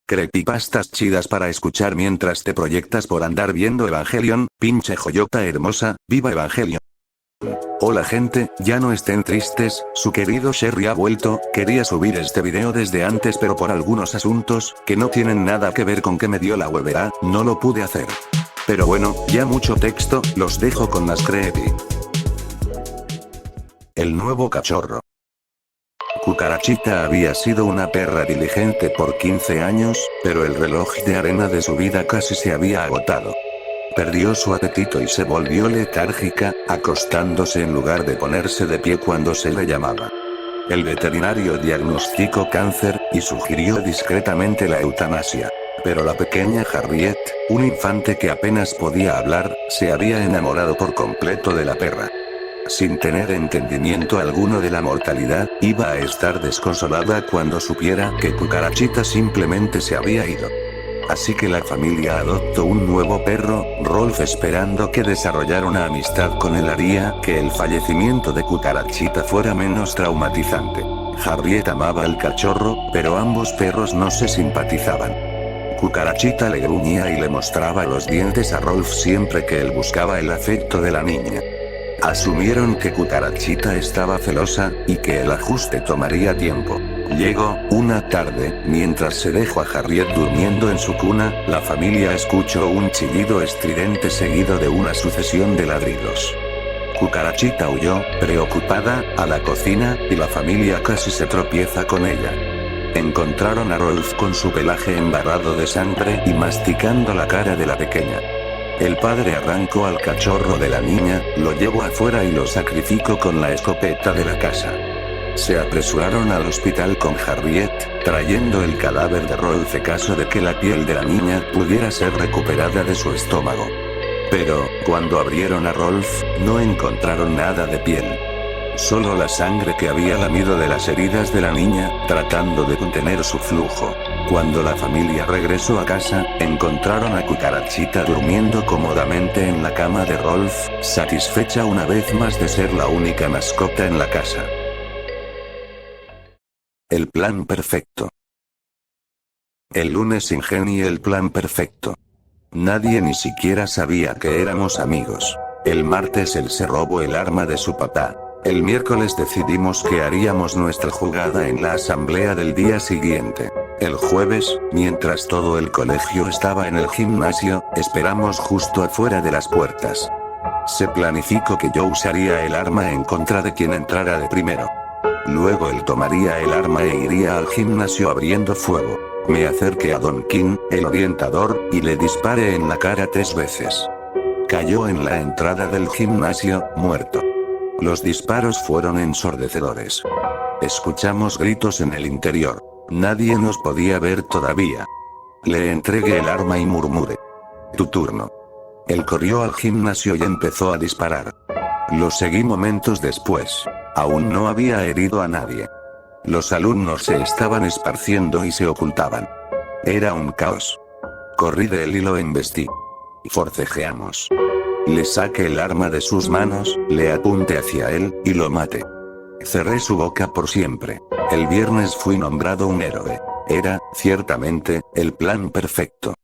Creepypastas chidas para escuchar mientras te proyectas por andar viendo Evangelion, pinche joyota hermosa, ¡viva Evangelion! Hola gente, ya no estén tristes, su querido Sherry ha vuelto. Quería subir este video desde antes pero por algunos asuntos, que no tienen nada que ver con que me dio la huevera, no lo pude hacer. Pero bueno, ya mucho texto, los dejo con las creepy. El nuevo cachorro. Cucarachita había sido una perra diligente por 15 años, pero el reloj de arena de su vida casi se había agotado. Perdió su apetito y se volvió letárgica, acostándose en lugar de ponerse de pie cuando se le llamaba. El veterinario diagnosticó cáncer, y sugirió discretamente la eutanasia. Pero la pequeña Harriet, un infante que apenas podía hablar, se había enamorado por completo de la perra. Sin tener entendimiento alguno de la mortalidad, iba a estar desconsolada cuando supiera que Cucarachita simplemente se había ido. Así que la familia adoptó un nuevo perro, Rolf, esperando que desarrollara una amistad con él haría que el fallecimiento de Cucarachita fuera menos traumatizante. Harriet amaba al cachorro, pero ambos perros no se simpatizaban. Cucarachita le gruñía y le mostraba los dientes a Rolf siempre que él buscaba el afecto de la niña. Asumieron que Cucarachita estaba celosa, y que el ajuste tomaría tiempo. Llegó, una tarde, mientras se dejó a Harriet durmiendo en su cuna, la familia escuchó un chillido estridente seguido de una sucesión de ladridos. Cucarachita huyó, preocupada, a la cocina, y la familia casi se tropieza con ella. Encontraron a Rolf con su pelaje embarrado de sangre y masticando la cara de la pequeña. El padre arrancó al cachorro de la niña, lo llevó afuera y lo sacrificó con la escopeta de la casa. Se apresuraron al hospital con Harriet, trayendo el cadáver de Rolf en caso de que la piel de la niña pudiera ser recuperada de su estómago. Pero, cuando abrieron a Rolf, no encontraron nada de piel. Solo la sangre que había lamido de las heridas de la niña, tratando de contener su flujo. Cuando la familia regresó a casa, encontraron a Cucarachita durmiendo cómodamente en la cama de Rolf, satisfecha una vez más de ser la única mascota en la casa. El plan perfecto. El lunes ingenié el plan perfecto. Nadie ni siquiera sabía que éramos amigos. El martes él se robó el arma de su papá. El miércoles decidimos que haríamos nuestra jugada en la asamblea del día siguiente. El jueves, mientras todo el colegio estaba en el gimnasio, esperamos justo afuera de las puertas. Se planificó que yo usaría el arma en contra de quien entrara de primero. Luego él tomaría el arma e iría al gimnasio abriendo fuego. Me acerqué a Don King, el orientador, y le disparé en la cara 3 veces. Cayó en la entrada del gimnasio, muerto. Los disparos fueron ensordecedores. Escuchamos gritos en el interior. Nadie nos podía ver todavía. Le entregué el arma y murmuré: "Tu turno". Él corrió al gimnasio y empezó a disparar. Lo seguí momentos después. Aún no había herido a nadie. Los alumnos se estaban esparciendo y se ocultaban. Era un caos. Corrí de él y lo embestí. Forcejeamos. Le saqué el arma de sus manos, le apunté hacia él, y lo maté. Cerré su boca por siempre. El viernes fui nombrado un héroe. Era, ciertamente, el plan perfecto.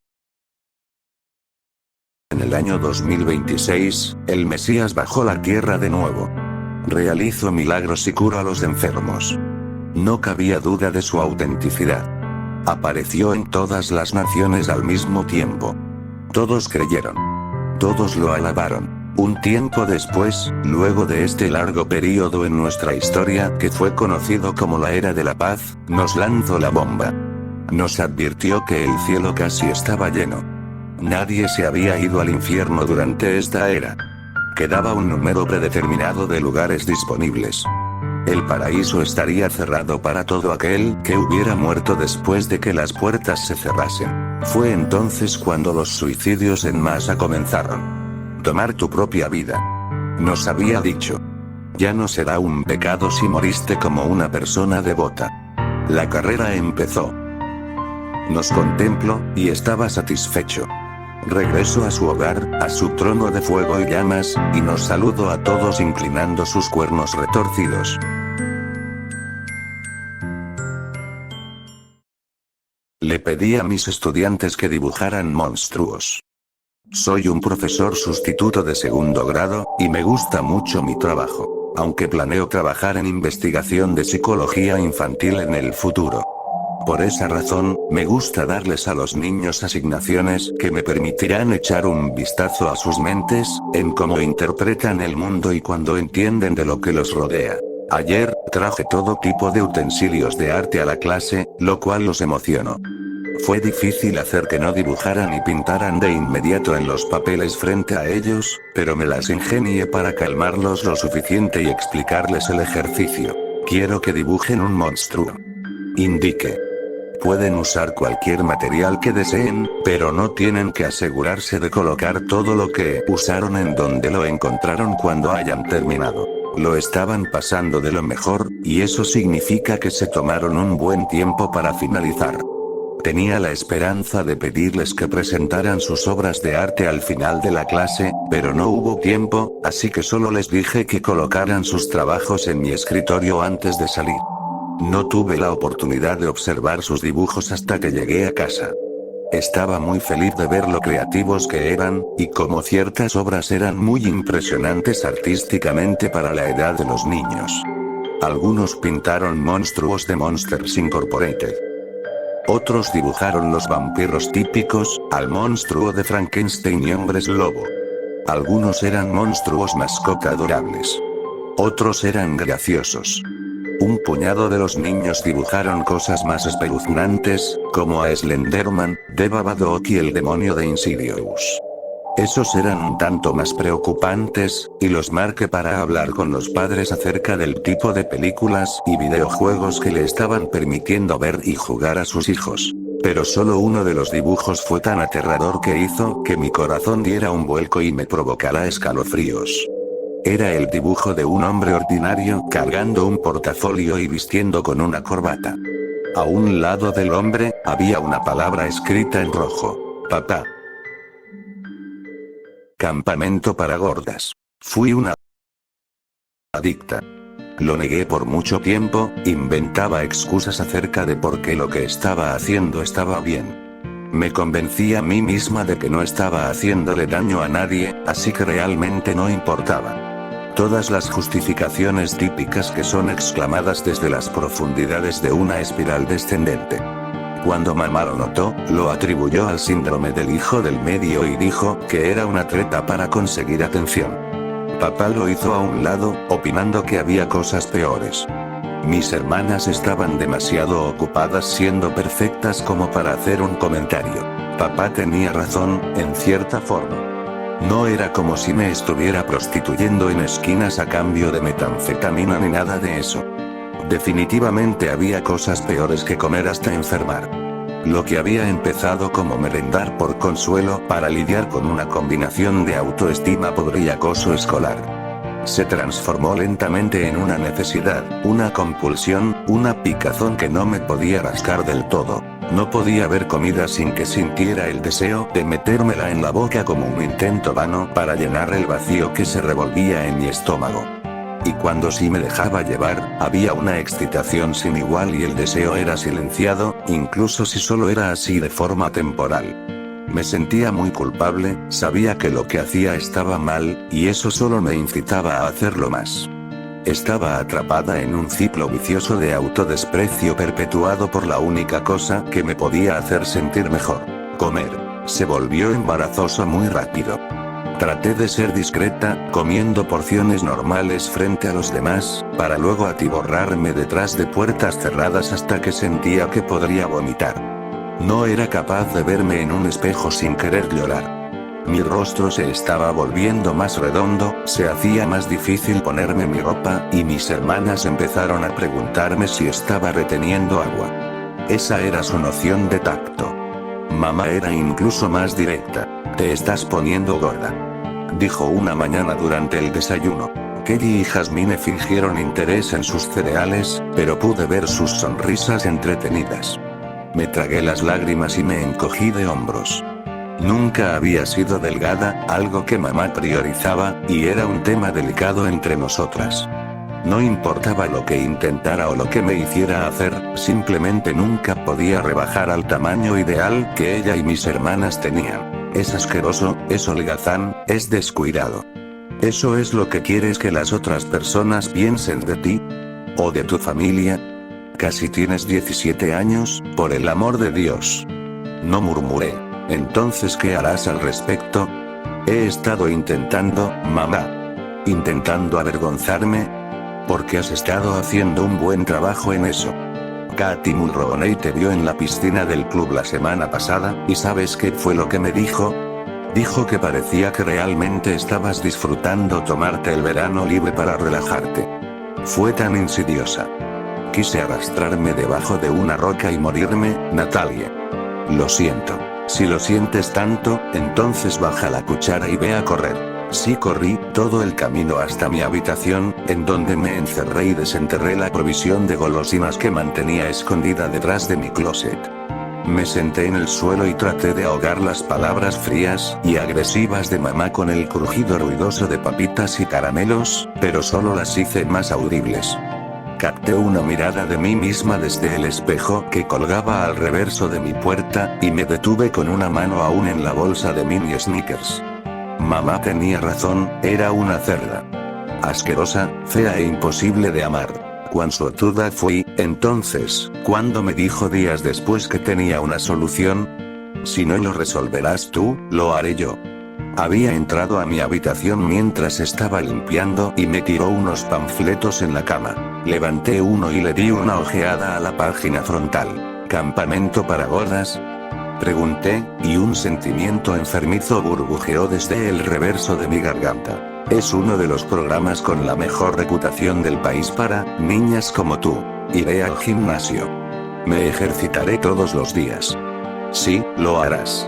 En el año 2026, el Mesías bajó a la tierra de nuevo. Realizó milagros y curó a los enfermos. No cabía duda de su autenticidad. Apareció en todas las naciones al mismo tiempo. Todos creyeron. Todos lo alabaron. Un tiempo después, luego de este largo periodo en nuestra historia que fue conocido como la Era de la Paz, nos lanzó la bomba. Nos advirtió que el cielo casi estaba lleno. Nadie se había ido al infierno durante esta era. Quedaba un número predeterminado de lugares disponibles. El paraíso estaría cerrado para todo aquel que hubiera muerto después de que las puertas se cerrasen. Fue entonces cuando los suicidios en masa comenzaron. Tomar tu propia vida. Nos había dicho. Ya no será un pecado si moriste como una persona devota. La carrera empezó. Nos contempló, y estaba satisfecho. Regresó a su hogar, a su trono de fuego y llamas, y nos saludó a todos inclinando sus cuernos retorcidos. Le pedí a mis estudiantes que dibujaran monstruos. Soy un profesor sustituto de segundo grado, y me gusta mucho mi trabajo. Aunque planeo trabajar en investigación de psicología infantil en el futuro. Por esa razón, me gusta darles a los niños asignaciones que me permitirán echar un vistazo a sus mentes, en cómo interpretan el mundo y cuando entienden de lo que los rodea. Ayer, traje todo tipo de utensilios de arte a la clase, lo cual los emocionó. Fue difícil hacer que no dibujaran y pintaran de inmediato en los papeles frente a ellos, pero me las ingenié para calmarlos lo suficiente y explicarles el ejercicio. Quiero que dibujen un monstruo. Indique. Pueden usar cualquier material que deseen, pero no tienen que asegurarse de colocar todo lo que usaron en donde lo encontraron cuando hayan terminado. Lo estaban pasando de lo mejor, y eso significa que se tomaron un buen tiempo para finalizar. Tenía la esperanza de pedirles que presentaran sus obras de arte al final de la clase, pero no hubo tiempo, así que solo les dije que colocaran sus trabajos en mi escritorio antes de salir. No tuve la oportunidad de observar sus dibujos hasta que llegué a casa. Estaba muy feliz de ver lo creativos que eran, y cómo ciertas obras eran muy impresionantes artísticamente para la edad de los niños. Algunos pintaron monstruos de Monsters Incorporated. Otros dibujaron los vampiros típicos, al monstruo de Frankenstein y hombres lobo. Algunos eran monstruos mascota adorables. Otros eran graciosos. Un puñado de los niños dibujaron cosas más espeluznantes, como a Slenderman, de Babadook y el demonio de Insidious. Esos eran un tanto más preocupantes, y los marqué para hablar con los padres acerca del tipo de películas y videojuegos que le estaban permitiendo ver y jugar a sus hijos. Pero solo uno de los dibujos fue tan aterrador que hizo que mi corazón diera un vuelco y me provocara escalofríos. Era el dibujo de un hombre ordinario cargando un portafolio y vistiendo con una corbata. A un lado del hombre, había una palabra escrita en rojo. Papá. Campamento para gordas. Fui una adicta. Lo negué por mucho tiempo, inventaba excusas acerca de por qué lo que estaba haciendo estaba bien. Me convencí a mí misma de que no estaba haciéndole daño a nadie, así que realmente no importaba. Todas las justificaciones típicas que son exclamadas desde las profundidades de una espiral descendente. Cuando mamá lo notó, lo atribuyó al síndrome del hijo del medio y dijo que era una treta para conseguir atención. Papá lo hizo a un lado, opinando que había cosas peores. Mis hermanas estaban demasiado ocupadas siendo perfectas como para hacer un comentario. Papá tenía razón, en cierta forma. No era como si me estuviera prostituyendo en esquinas a cambio de metanfetamina ni nada de eso. Definitivamente había cosas peores que comer hasta enfermar. Lo que había empezado como merendar por consuelo para lidiar con una combinación de autoestima pobre y acoso escolar. Se transformó lentamente en una necesidad, una compulsión, una picazón que no me podía rascar del todo. No podía ver comida sin que sintiera el deseo de metérmela en la boca como un intento vano para llenar el vacío que se revolvía en mi estómago. Y cuando sí me dejaba llevar, había una excitación sin igual y el deseo era silenciado, incluso si solo era así de forma temporal. Me sentía muy culpable, sabía que lo que hacía estaba mal, y eso solo me incitaba a hacerlo más. Estaba atrapada en un ciclo vicioso de autodesprecio perpetuado por la única cosa que me podía hacer sentir mejor: comer. Se volvió embarazoso muy rápido. Traté de ser discreta, comiendo porciones normales frente a los demás, para luego atiborrarme detrás de puertas cerradas hasta que sentía que podría vomitar. No era capaz de verme en un espejo sin querer llorar. Mi rostro se estaba volviendo más redondo, se hacía más difícil ponerme mi ropa, y mis hermanas empezaron a preguntarme si estaba reteniendo agua. Esa era su noción de tacto. Mamá era incluso más directa. Te estás poniendo gorda, dijo una mañana durante el desayuno. Kelly y Jasmine fingieron interés en sus cereales, pero pude ver sus sonrisas entretenidas. Me tragué las lágrimas y me encogí de hombros. Nunca había sido delgada, algo que mamá priorizaba, y era un tema delicado entre nosotras. No importaba lo que intentara o lo que me hiciera hacer, simplemente nunca podía rebajar al tamaño ideal que ella y mis hermanas tenían. Es asqueroso, es holgazán, es descuidado. ¿Eso es lo que quieres que las otras personas piensen de ti? ¿O de tu familia? Casi tienes 17 años, por el amor de Dios. No murmuré. Entonces, ¿qué harás al respecto? He estado intentando, mamá. Intentando avergonzarme. Porque has estado haciendo un buen trabajo en eso. Katy Mulroney te vio en la piscina del club la semana pasada, ¿y sabes qué fue lo que me dijo? Dijo que parecía que realmente estabas disfrutando tomarte el verano libre para relajarte. Fue tan insidiosa. Quise arrastrarme debajo de una roca y morirme, Natalia. Lo siento. Si lo sientes tanto, entonces baja la cuchara y ve a correr. Sí, corrí todo el camino hasta mi habitación, en donde me encerré y desenterré la provisión de golosinas que mantenía escondida detrás de mi closet. Me senté en el suelo y traté de ahogar las palabras frías y agresivas de mamá con el crujido ruidoso de papitas y caramelos, pero solo las hice más audibles. Capté una mirada de mí misma desde el espejo que colgaba al reverso de mi puerta, y me detuve con una mano aún en la bolsa de mini sneakers. Mamá tenía razón, era una cerda. Asquerosa, fea e imposible de amar. Cuán suertuda fui, entonces, cuando me dijo días después que tenía una solución. Si no lo resolverás tú, lo haré yo. Había entrado a mi habitación mientras estaba limpiando y me tiró unos panfletos en la cama. Levanté uno y le di una ojeada a la página frontal. ¿Campamento para gordas? Pregunté, y un sentimiento enfermizo burbujeó desde el reverso de mi garganta. Es uno de los programas con la mejor reputación del país para niñas como tú. Iré al gimnasio. Me ejercitaré todos los días. Sí, lo harás.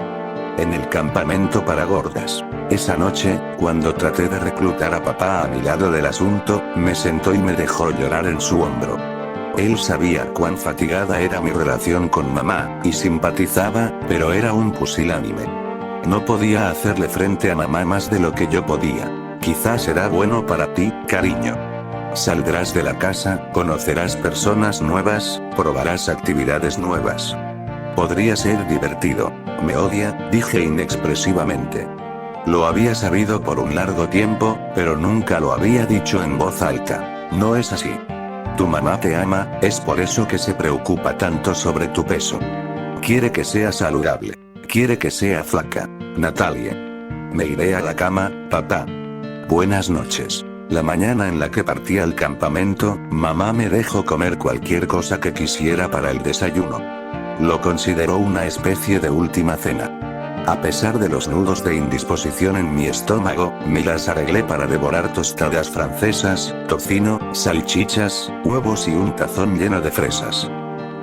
En el campamento para gordas. Esa noche, cuando traté de reclutar a papá a mi lado del asunto, me sentó y me dejó llorar en su hombro. Él sabía cuán fatigada era mi relación con mamá, y simpatizaba, pero era un pusilánime. No podía hacerle frente a mamá más de lo que yo podía. Quizás será bueno para ti, cariño. Saldrás de la casa, conocerás personas nuevas, probarás actividades nuevas. Podría ser divertido. Me odia, dije inexpresivamente. Lo había sabido por un largo tiempo, pero nunca lo había dicho en voz alta. No es así. Tu mamá te ama, es por eso que se preocupa tanto sobre tu peso. Quiere que seas saludable. Quiere que sea flaca. Natalia. Me iré a la cama, papá. Buenas noches. La mañana en la que partí al campamento, mamá me dejó comer cualquier cosa que quisiera para el desayuno. Lo consideró una especie de última cena. A pesar de los nudos de indisposición en mi estómago, me las arreglé para devorar tostadas francesas, tocino, salchichas, huevos y un tazón lleno de fresas.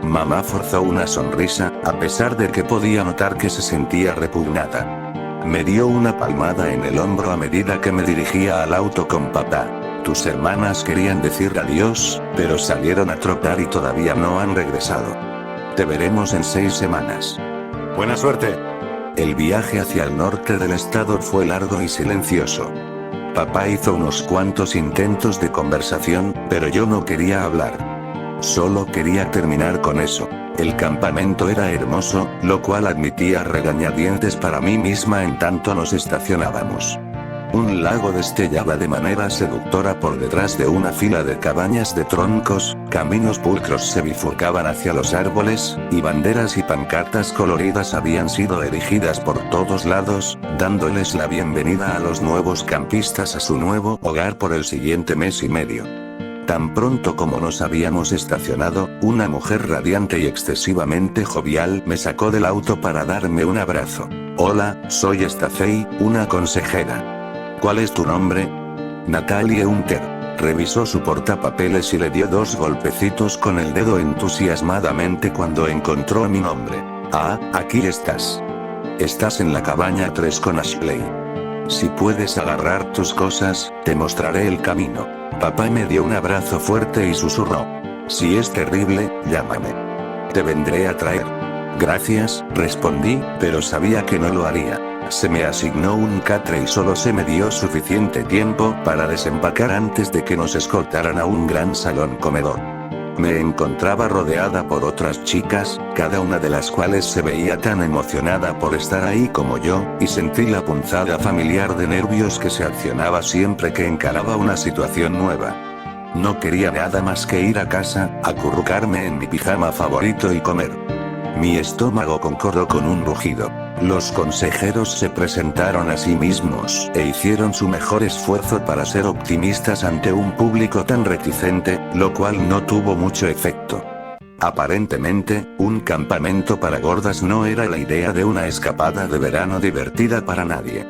Mamá forzó una sonrisa, a pesar de que podía notar que se sentía repugnada. Me dio una palmada en el hombro a medida que me dirigía al auto con papá. Tus hermanas querían decir adiós, pero salieron a trotar y todavía no han regresado. Te veremos en 6 semanas. Buena suerte. El viaje hacia el norte del estado fue largo y silencioso. Papá hizo unos cuantos intentos de conversación, pero yo no quería hablar. Solo quería terminar con eso. El campamento era hermoso, lo cual admitía regañadientes para mí misma en tanto nos estacionábamos. Un lago destellaba de manera seductora por detrás de una fila de cabañas de troncos, caminos pulcros se bifurcaban hacia los árboles, y banderas y pancartas coloridas habían sido erigidas por todos lados, dándoles la bienvenida a los nuevos campistas a su nuevo hogar por el siguiente mes y medio. Tan pronto como nos habíamos estacionado, una mujer radiante y excesivamente jovial me sacó del auto para darme un abrazo. Hola, soy Stacey, una consejera. ¿Cuál es tu nombre? Natalie Hunter. Revisó su portapapeles y le dio 2 golpecitos con el dedo entusiasmadamente cuando encontró mi nombre. Ah, aquí estás. Estás en la cabaña 3 con Ashley. Si puedes agarrar tus cosas, te mostraré el camino. Papá me dio un abrazo fuerte y susurró. Si es terrible, llámame. Te vendré a traer. Gracias, respondí, pero sabía que no lo haría. Se me asignó un catre y solo se me dio suficiente tiempo para desempacar antes de que nos escoltaran a un gran salón comedor. Me encontraba rodeada por otras chicas, cada una de las cuales se veía tan emocionada por estar ahí como yo, y sentí la punzada familiar de nervios que se accionaba siempre que encaraba una situación nueva. No quería nada más que ir a casa, acurrucarme en mi pijama favorito y comer. Mi estómago concordó con un rugido. Los consejeros se presentaron a sí mismos e hicieron su mejor esfuerzo para ser optimistas ante un público tan reticente, lo cual no tuvo mucho efecto. Aparentemente, un campamento para gordas no era la idea de una escapada de verano divertida para nadie.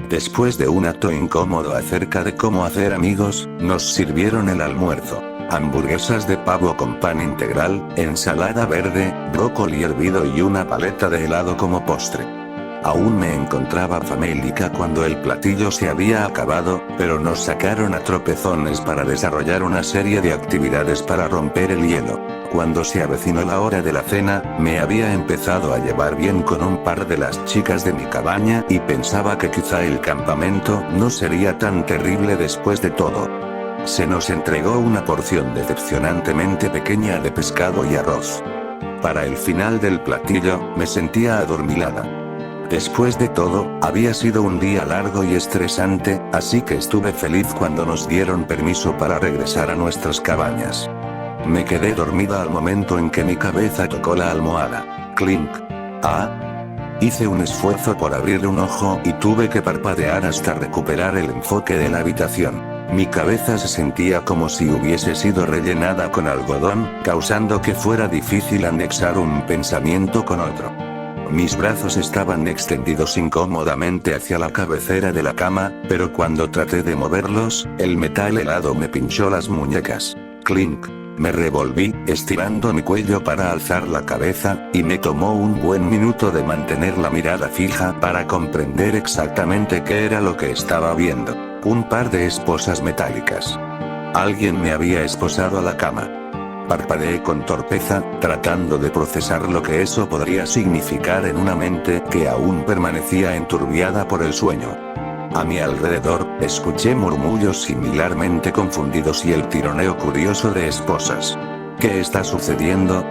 Después de un acto incómodo acerca de cómo hacer amigos, nos sirvieron el almuerzo. Hamburguesas de pavo con pan integral, ensalada verde, brócoli hervido y una paleta de helado como postre. Aún me encontraba famélica cuando el platillo se había acabado, pero nos sacaron a tropezones para desarrollar una serie de actividades para romper el hielo. Cuando se avecinó la hora de la cena, me había empezado a llevar bien con un par de las chicas de mi cabaña y pensaba que quizá el campamento no sería tan terrible después de todo. Se nos entregó una porción decepcionantemente pequeña de pescado y arroz. Para el final del platillo, me sentía adormilada. Después de todo, había sido un día largo y estresante, así que estuve feliz cuando nos dieron permiso para regresar a nuestras cabañas. Me quedé dormida al momento en que mi cabeza tocó la almohada. Clink. Ah. Hice un esfuerzo por abrir un ojo y tuve que parpadear hasta recuperar el enfoque de la habitación. Mi cabeza se sentía como si hubiese sido rellenada con algodón, causando que fuera difícil anexar un pensamiento con otro. Mis brazos estaban extendidos incómodamente hacia la cabecera de la cama, pero cuando traté de moverlos, el metal helado me pinchó las muñecas. Clink. Me revolví, estirando mi cuello para alzar la cabeza, y me tomó un buen minuto de mantener la mirada fija para comprender exactamente qué era lo que estaba viendo. Un par de esposas metálicas. Alguien me había esposado a la cama. Parpadeé con torpeza, tratando de procesar lo que eso podría significar en una mente que aún permanecía enturbiada por el sueño. A mi alrededor, escuché murmullos similarmente confundidos y el tironeo curioso de esposas. ¿Qué está sucediendo?,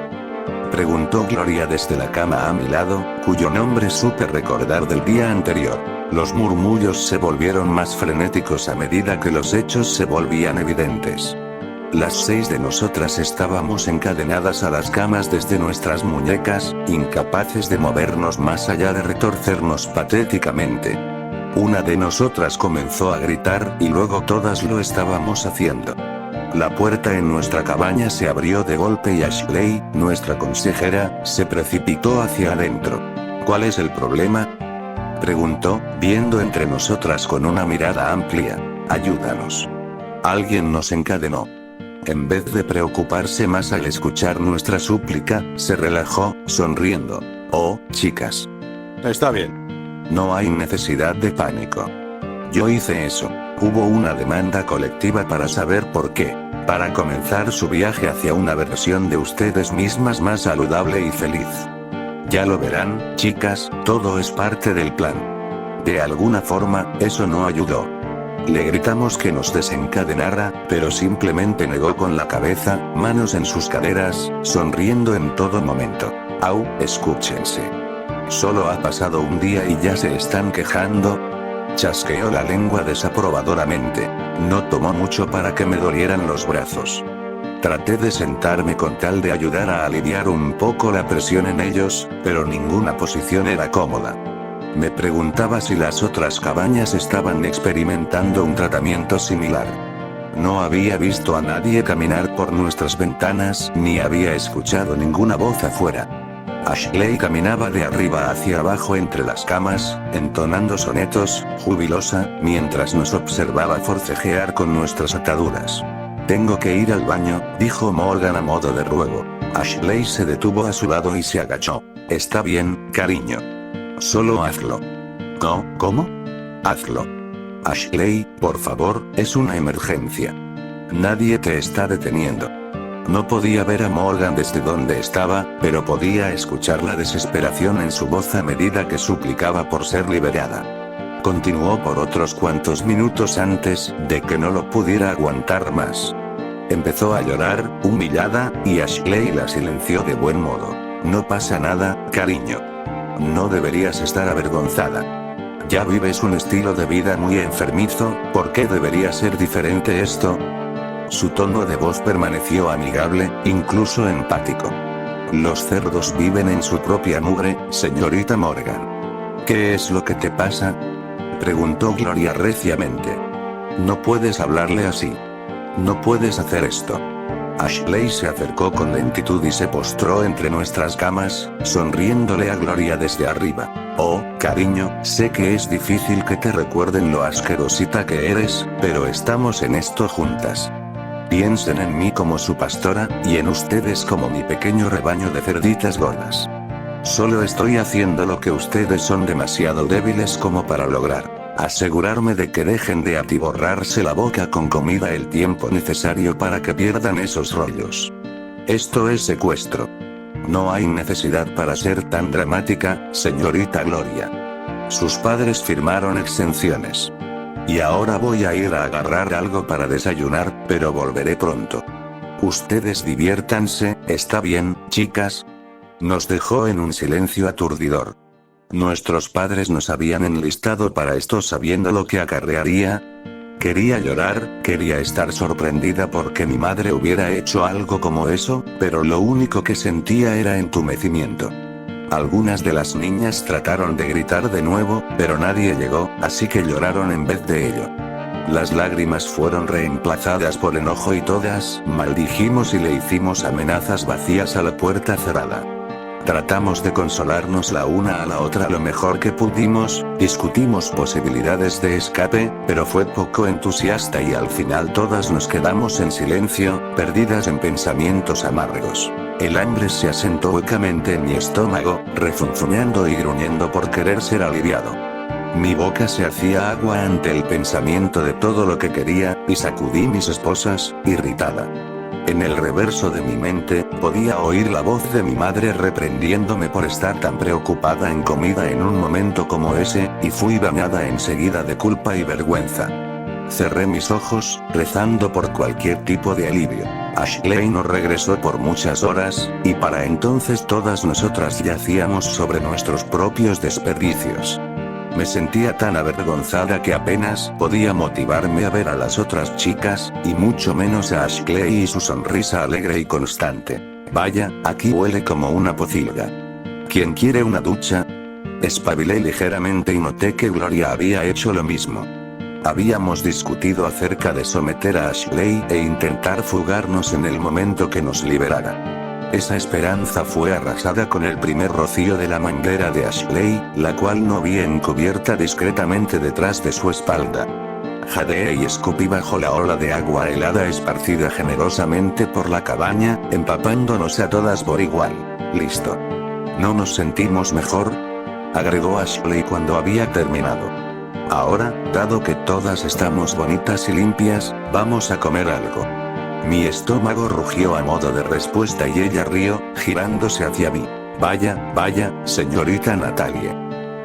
preguntó Gloria desde la cama a mi lado, cuyo nombre supe recordar del día anterior. Los murmullos se volvieron más frenéticos a medida que los hechos se volvían evidentes. Las 6 de nosotras estábamos encadenadas a las camas desde nuestras muñecas, incapaces de movernos más allá de retorcernos patéticamente. Una de nosotras comenzó a gritar y luego todas lo estábamos haciendo. La puerta en nuestra cabaña se abrió de golpe y Ashley, nuestra consejera, se precipitó hacia adentro. ¿Cuál es el problema?, preguntó, viendo entre nosotras con una mirada amplia. Ayúdanos. Alguien nos encadenó. En vez de preocuparse más al escuchar nuestra súplica, se relajó, sonriendo. Oh, chicas. Está bien. No hay necesidad de pánico. Yo hice eso. Hubo una demanda colectiva para saber por qué. Para comenzar su viaje hacia una versión de ustedes mismas más saludable y feliz. Ya lo verán, chicas, todo es parte del plan. De alguna forma, eso no ayudó. Le gritamos que nos desencadenara, pero simplemente negó con la cabeza, manos en sus caderas, sonriendo en todo momento. Au, escúchense. Solo ha pasado un día y ya se están quejando. Chasqueó la lengua desaprobadoramente. No tomó mucho para que me dolieran los brazos. Traté de sentarme con tal de ayudar a aliviar un poco la presión en ellos, pero ninguna posición era cómoda. Me preguntaba si las otras cabañas estaban experimentando un tratamiento similar. No había visto a nadie caminar por nuestras ventanas, ni había escuchado ninguna voz afuera. Ashley caminaba de arriba hacia abajo entre las camas, entonando sonetos, jubilosa, mientras nos observaba forcejear con nuestras ataduras. Tengo que ir al baño, dijo Morgan a modo de ruego. Ashley se detuvo a su lado y se agachó. Está bien, cariño. Solo hazlo. No, ¿cómo? Hazlo. Ashley, por favor, es una emergencia. Nadie te está deteniendo. No podía ver a Morgan desde donde estaba, pero podía escuchar la desesperación en su voz a medida que suplicaba por ser liberada. Continuó por otros cuantos minutos antes de que no lo pudiera aguantar más. Empezó a llorar, humillada, y Ashley la silenció de buen modo. No pasa nada, cariño. No deberías estar avergonzada. Ya vives un estilo de vida muy enfermizo, ¿por qué debería ser diferente esto? Su tono de voz permaneció amigable, incluso empático. Los cerdos viven en su propia mugre, señorita Morgan. ¿Qué es lo que te pasa?, preguntó Gloria reciamente. No puedes hablarle así. No puedes hacer esto. Ashley se acercó con lentitud y se postró entre nuestras camas, sonriéndole a Gloria desde arriba. Oh, cariño, sé que es difícil que te recuerden lo asquerosita que eres, pero estamos en esto juntas. Piensen en mí como su pastora, y en ustedes como mi pequeño rebaño de cerditas gordas. Solo estoy haciendo lo que ustedes son demasiado débiles como para lograr. Asegurarme de que dejen de atiborrarse la boca con comida el tiempo necesario para que pierdan esos rollos. Esto es secuestro. No hay necesidad para ser tan dramática, señorita Gloria. Sus padres firmaron exenciones. Y ahora voy a ir a agarrar algo para desayunar, pero volveré pronto. Ustedes diviértanse, ¿está bien, chicas? Nos dejó en un silencio aturdidor. Nuestros padres nos habían enlistado para esto sabiendo lo que acarrearía. Quería llorar, quería estar sorprendida porque mi madre hubiera hecho algo como eso, pero lo único que sentía era entumecimiento. Algunas de las niñas trataron de gritar de nuevo, pero nadie llegó, así que lloraron en vez de ello. Las lágrimas fueron reemplazadas por enojo y todas maldijimos y le hicimos amenazas vacías a la puerta cerrada. Tratamos de consolarnos la una a la otra lo mejor que pudimos, discutimos posibilidades de escape, pero fue poco entusiasta y al final todas nos quedamos en silencio, perdidas en pensamientos amargos. El hambre se asentó huecamente en mi estómago, refunfuñando y gruñendo por querer ser aliviado. Mi boca se hacía agua ante el pensamiento de todo lo que quería, y sacudí mis esposas, irritada. En el reverso de mi mente, podía oír la voz de mi madre reprendiéndome por estar tan preocupada en comida en un momento como ese, y fui bañada enseguida de culpa y vergüenza. Cerré mis ojos, rezando por cualquier tipo de alivio. Ashley no regresó por muchas horas, y para entonces todas nosotras yacíamos sobre nuestros propios desperdicios. Me sentía tan avergonzada que apenas podía motivarme a ver a las otras chicas, y mucho menos a Ashley y su sonrisa alegre y constante. Vaya, aquí huele como una pocilga. ¿Quién quiere una ducha? Espabilé ligeramente y noté que Gloria había hecho lo mismo. Habíamos discutido acerca de someter a Ashley e intentar fugarnos en el momento que nos liberara. Esa esperanza fue arrasada con el primer rocío de la manguera de Ashley, la cual no vi encubierta discretamente detrás de su espalda. Jadeé y escupí bajo la ola de agua helada esparcida generosamente por la cabaña, empapándonos a todas por igual. Listo. ¿No nos sentimos mejor?, agregó Ashley cuando había terminado. Ahora, dado que todas estamos bonitas y limpias, vamos a comer algo. Mi estómago rugió a modo de respuesta y ella rió, girándose hacia mí. Vaya, vaya, señorita Natalie.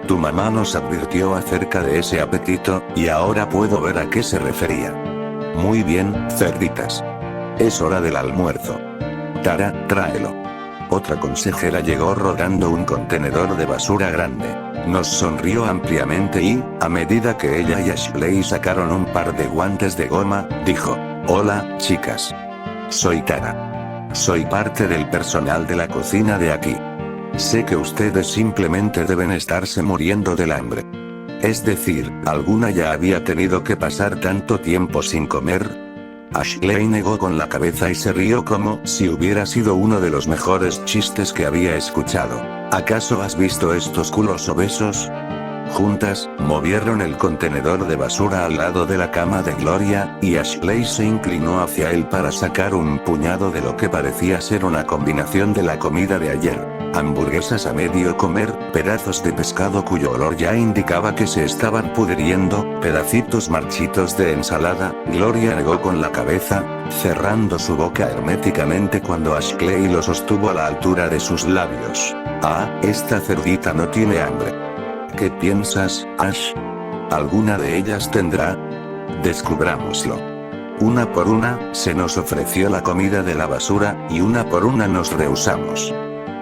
Tu mamá nos advirtió acerca de ese apetito, y ahora puedo ver a qué se refería. Muy bien, cerditas. Es hora del almuerzo. Tara, tráelo. Otra consejera llegó rodando un contenedor de basura grande. Nos sonrió ampliamente y, a medida que ella y Ashley sacaron un par de guantes de goma, dijo: Hola, chicas. Soy Tara. Soy parte del personal de la cocina de aquí. Sé que ustedes simplemente deben estarse muriendo del hambre. Es decir, ¿alguna ya había tenido que pasar tanto tiempo sin comer? Ashley negó con la cabeza y se rió como si hubiera sido uno de los mejores chistes que había escuchado. ¿Acaso has visto estos culos obesos? Juntas, movieron el contenedor de basura al lado de la cama de Gloria, y Ashley se inclinó hacia él para sacar un puñado de lo que parecía ser una combinación de la comida de ayer. hamburguesas a medio comer, pedazos de pescado cuyo olor ya indicaba que se estaban pudriendo, pedacitos marchitos de ensalada. Gloria negó con la cabeza, cerrando su boca herméticamente cuando Ashley lo sostuvo a la altura de sus labios. Ah, esta cerdita no tiene hambre. ¿Qué piensas, Ash? ¿Alguna de ellas tendrá? Descubrámoslo. Una por una, se nos ofreció la comida de la basura, y una por una nos rehusamos.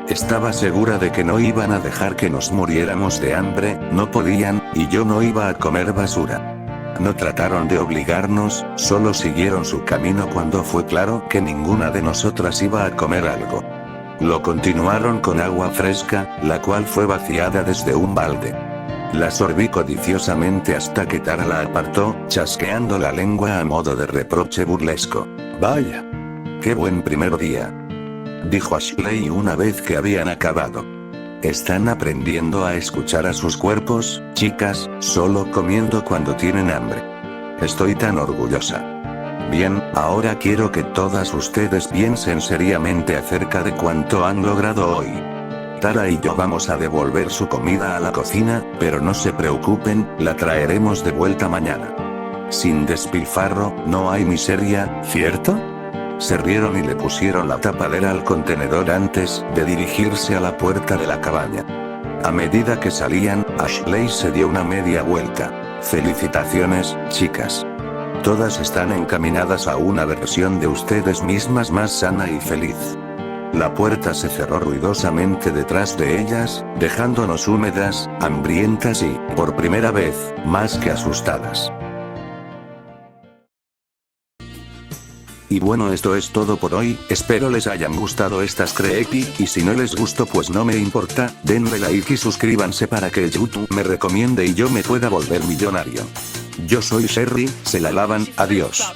Estaba segura de que no iban a dejar que nos muriéramos de hambre, no podían, y yo no iba a comer basura. No trataron de obligarnos, solo siguieron su camino cuando fue claro que ninguna de nosotras iba a comer algo. Lo continuaron con agua fresca, la cual fue vaciada desde un balde. La sorbí codiciosamente hasta que Tara la apartó, chasqueando la lengua a modo de reproche burlesco. Vaya. ¡Qué buen primer día!, dijo Ashley una vez que habían acabado. Están aprendiendo a escuchar a sus cuerpos, chicas, solo comiendo cuando tienen hambre. Estoy tan orgullosa. Bien, ahora quiero que todas ustedes piensen seriamente acerca de cuánto han logrado hoy. Tara y yo vamos a devolver su comida a la cocina, pero no se preocupen, la traeremos de vuelta mañana. Sin despilfarro, no hay miseria, ¿cierto? Se rieron y le pusieron la tapadera al contenedor antes de dirigirse a la puerta de la cabaña. A medida que salían, Ashley se dio una media vuelta. Felicitaciones, chicas. Todas están encaminadas a una versión de ustedes mismas más sana y feliz. La puerta se cerró ruidosamente detrás de ellas, dejándonos húmedas, hambrientas y, por primera vez, más que asustadas. Y bueno, esto es todo por hoy, espero les hayan gustado estas creepy, y si no les gustó pues no me importa, denle like y suscríbanse para que YouTube me recomiende y yo me pueda volver millonario. Yo soy Sherry, se la lavan, adiós.